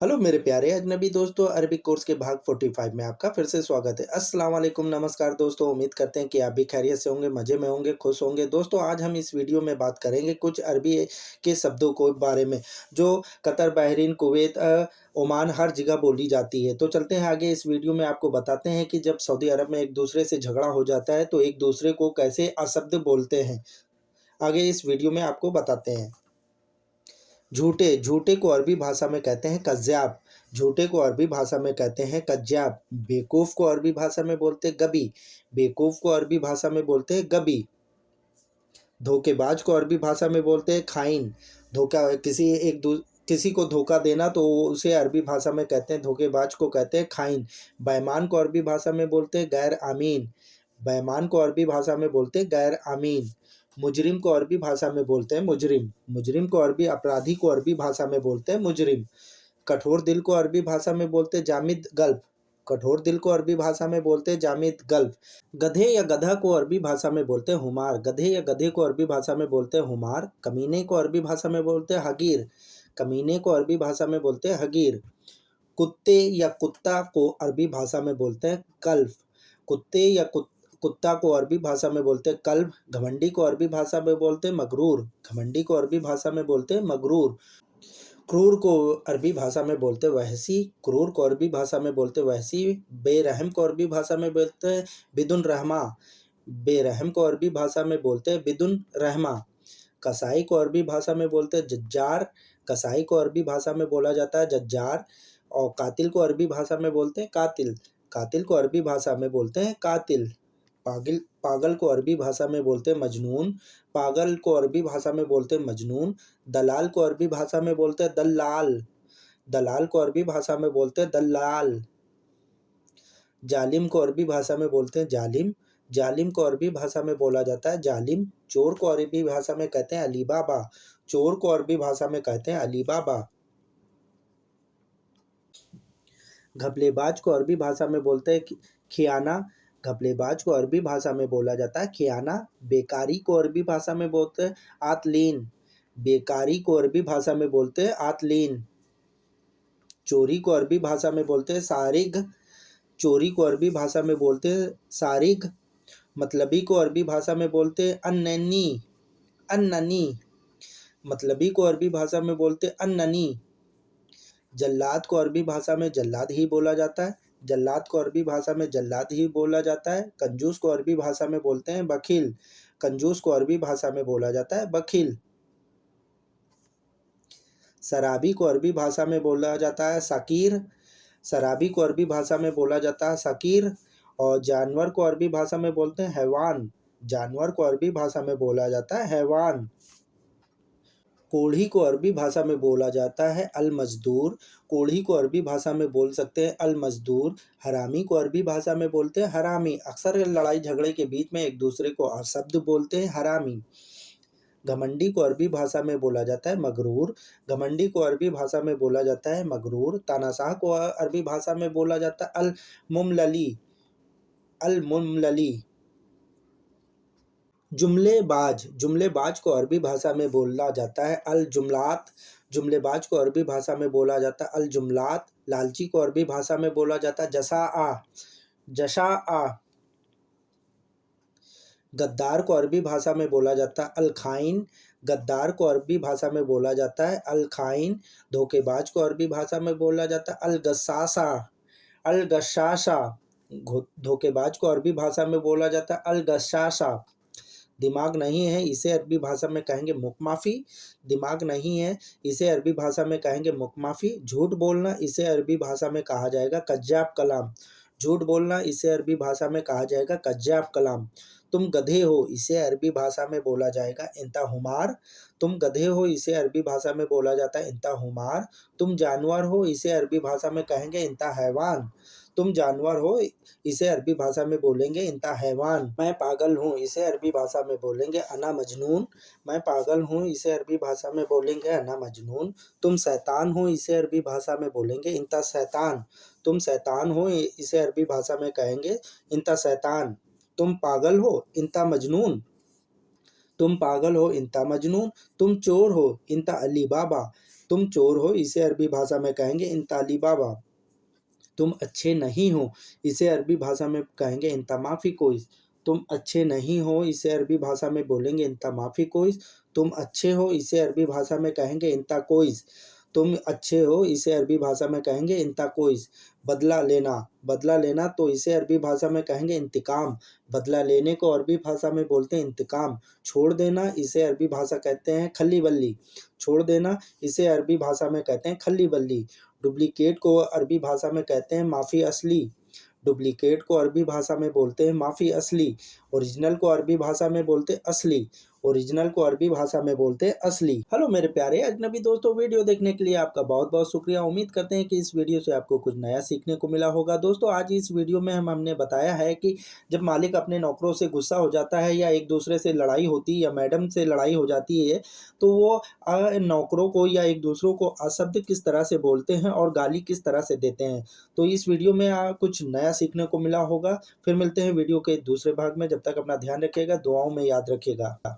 Hello मेरे प्यारे अजनबी दोस्तों, अरबिक कोर्स के भाग 45 में आपका फिर से स्वागत है। अस्सलाम वालेकुम, नमस्कार दोस्तों। उम्मीद करते हैं कि आप भी खैरियत से होंगे, मज़े में होंगे, खुश होंगे। दोस्तों, आज हम इस वीडियो में बात करेंगे कुछ अरबी के शब्दों को बारे में, जो कतर, बहरीन, कुवैत, ओमान हर जगह बोली जाती है। तो चलते हैं आगे। इस वीडियो में आपको बताते हैं कि जब सऊदी अरब में एक दूसरे से झगड़ा हो जाता है तो एक दूसरे को कैसे अशब्द बोलते हैं। आगे इस वीडियो में आपको बताते हैं। झूठे, झूठे को अरबी भाषा में कहते हैं कज़्ज़ाब। झूठे को अरबी भाषा में कहते हैं कज़्ज़ाब। बेवकूफ़ को अरबी भाषा में बोलते हैं गबी। बेवकूफ़ को अरबी भाषा में बोलते हैं गबी। धोखेबाज को अरबी भाषा में बोलते हैं खाइन। धोखा किसी को धोखा देना तो उसे अरबी भाषा में कहते हैं, धोखेबाज को कहते हैं खाइन। बेईमान को अरबी भाषा में बोलते हैं गैर आमीन। बेईमान को अरबी भाषा में बोलते हैं गैर आमीन। मुजरिम को अरबी भाषा में बोलते हैं मुजरिम। मुजरिम को अरबी अपराधी को अरबी भाषा में बोलते हैं मुजरिम। कठोर दिल को अरबी भाषा में बोलते हैं जामिद गल्ब। कठोर दिल को अरबी भाषा में बोलते हैं जामिद गल्ब। गधे या गधा को अरबी भाषा में बोलते हैं हुमार। गधे या गधे को अरबी भाषा में बोलते हैं हुमार। कमीने को अरबी भाषा में बोलते हैं हगीर। कमीने को अरबी भाषा में बोलते हैं हगीर। कुत्ते या कुत्ता को अरबी भाषा में बोलते हैं कल्ब। कुत्ते या कुत्ता को अरबी भाषा में बोलते हैं कल्ब। घमंडी को अरबी भाषा में बोलते हैं मगरूर। घमंडी को अरबी भाषा में बोलते हैं मगरूर। क्रूर को अरबी भाषा में बोलते वहशी। क्रूर को अरबी भाषा में बोलते वहशी। बेरहम को अरबी भाषा में बोलते हैं बिदुन रहमा। बेरहम को अरबी भाषा में बोलते हैं बिदुन रहमा। कसाई को अरबी भाषा में बोलते हैं जज्जार। कसाई को अरबी भाषा में बोला जाता है जज्जार। और कातिल को अरबी भाषा में बोलते हैं कातिल। कातिल को अरबी भाषा में बोलते हैं कातिल। पागल पागल को अरबी भाषा में बोलते हैं मजनून। पागल को अरबी भाषा में बोलते हैं मजनून। दलाल को अरबी भाषा में बोलते हैं दल्लाल। दलाल को अरबी भाषा में बोलते हैं दल्लाल। जालिम को अरबी भाषा में बोलते हैं जालिम। जालिम को अरबी भाषा में बोला जाता है जालिम। चोर को अरबी भाषा में कहते हैं अली बाबा। चोर को अरबी भाषा में कहते हैं अली बाबा। घपलेबाज को अरबी भाषा में बोलते हैं खियाना। घपलेबाज को अरबी भाषा में बोला जाता है खियाना। बेकारी को अरबी भाषा में बोलते हैं आतलीन। बेकारी को अरबी भाषा में बोलते हैं आतलीन। चोरी को अरबी भाषा में बोलते हैं सारिग। चोरी को अरबी भाषा में बोलते हैं सारिग। मतलबी को अरबी भाषा में बोलते हैं अन्ननी। अन्ननी। मतलबी को अरबी भाषा में बोलते हैं अन्ननी। जल्लाद को अरबी भाषा में जल्लाद ही बोला जाता है। जल्लाद को अरबी भाषा में जल्लाद ही बोला जाता है। कंजूस को अरबी भाषा में बोलते हैं बखील। कंजूस को अरबी भाषा में बोला जाता है बखील। शराबी को अरबी भाषा में बोला जाता है सकीर। शराबी को अरबी भाषा में बोला जाता है सकीर। और जानवर को अरबी भाषा में बोलते हैं हैवान। जानवर को अरबी भाषा में बोला जाता है हैवान। कोढ़ी को अरबी भाषा में बोला जाता है अल मजदूर। कोढ़ी को अरबी भाषा में बोल सकते हैं अल मजदूर। हरामी को अरबी भाषा में बोलते हैं हरामी। अक्सर लड़ाई झगड़े के बीच में एक दूसरे को अपशब्द बोलते हैं हरामी। घमंडी को अरबी भाषा में बोला जाता है मगरूर। घमंडी को अरबी भाषा में बोला जाता है मगरूर। तानाशाह को अरबी भाषा में बोला जाता है अल मुमलली। अल मुमलली। जुमलेबाज, जुमलेबाज को अरबी भाषा में बोला जाता है अल जुमलात। जुमलेबाज को अरबी भाषा में बोला जाता है अल जुमलात। लालची को अरबी भाषा में बोला जाता है जशाआ। जशाआ। गद्दार को अरबी भाषा में बोला जाता है अल खाइन। गद्दार को अरबी भाषा में बोला जाता है अल खाइन। धोखेबाज को अरबी भाषा में बोला जाता है अल गस्सासा। अल गस्सासा। धोखेबाज को अरबी भाषा में बोला जाता है अल गस्सासा। दिमाग नहीं है इसे अरबी भाषा में कहेंगे मुकमाफ़ी। दिमाग नहीं है इसे अरबी भाषा में कहेंगे मुकमाफ़ी। झूठ बोलना इसे अरबी भाषा में कहा जाएगा कज्जाब कलाम। झूठ बोलना इसे अरबी भाषा में कहा जाएगा कज्जाब कलाम। तुम गधे हो इसे अरबी भाषा में बोला जाएगा इंता हुमार। तुम गधे हो इसे अरबी भाषा में बोला जाता है इंता हुमार। तुम जानवर हो इसे अरबी भाषा में कहेंगे इंता हैवान। तुम जानवर हो इसे अरबी भाषा में बोलेंगे इंता हैवान। मैं पागल हूँ इसे अरबी भाषा में बोलेंगे अना मजनून। मैं पागल हूँ इसे अरबी भाषा में बोलेंगे अना मजनून। तुम शैतान हो इसे अरबी भाषा में बोलेंगे इंता शैतान। तुम शैतान हो इसे अरबी भाषा में कहेंगे इंता शैतान। तुम पागल हो इंता मजनून। तुम पागल हो इंता मजनून। तुम चोर हो इंता अली बाबा। तुम चोर हो, इसे अरबी भाषा में कहेंगे इंताली बाबा। तुम अच्छे नहीं हो, इसे अरबी भाषा में कहेंगे इंता माफ़ी कोइस। तुम अच्छे नहीं हो, इसे अरबी भाषा में बोलेंगे इंता माफ़ी कोइस। तुम अच्छे हो, इसे अरबी भाषा में कहेंगे इंता कोइस। तुम अच्छे हो, इसे अरबी भाषा में कहेंगे इंता कोइस। बदला लेना, बदला लेना तो इसे अरबी भाषा में कहेंगे इंतकाम। बदला लेने को अरबी भाषा में बोलते हैं इंतकाम। छोड़ देना, इसे अरबी भाषा कहते हैं खल्ली बल्ली। छोड़ देना, इसे अरबी भाषा में कहते हैं खल्ली बल्ली। डुप्लीकेट को अरबी भाषा में कहते हैं माफ़ी असली। डुप्लीकेट को अरबी भाषा में बोलते हैं माफ़ी असली। ओरिजिनल को अरबी भाषा में बोलते हैं असली। ओरिजिनल को अरबी भाषा में बोलते हैं असली। हेलो मेरे प्यारे अजनबी दोस्तों, वीडियो देखने के लिए आपका बहुत बहुत शुक्रिया। उम्मीद करते हैं कि इस वीडियो से आपको कुछ नया सीखने को मिला होगा। दोस्तों, आज इस वीडियो में हमने बताया है कि जब मालिक अपने नौकरों से गुस्सा हो जाता है या एक दूसरे से लड़ाई होती है या मैडम से लड़ाई हो जाती है, तो वो नौकरों को या एक दूसरों को अशब्द किस तरह से बोलते हैं और गाली किस तरह से देते हैं। तो इस वीडियो में कुछ नया सीखने को मिला होगा। फिर मिलते हैं वीडियो के दूसरे भाग में। जब तक अपना ध्यान रखिएगा, दुआओं में याद रखिएगा।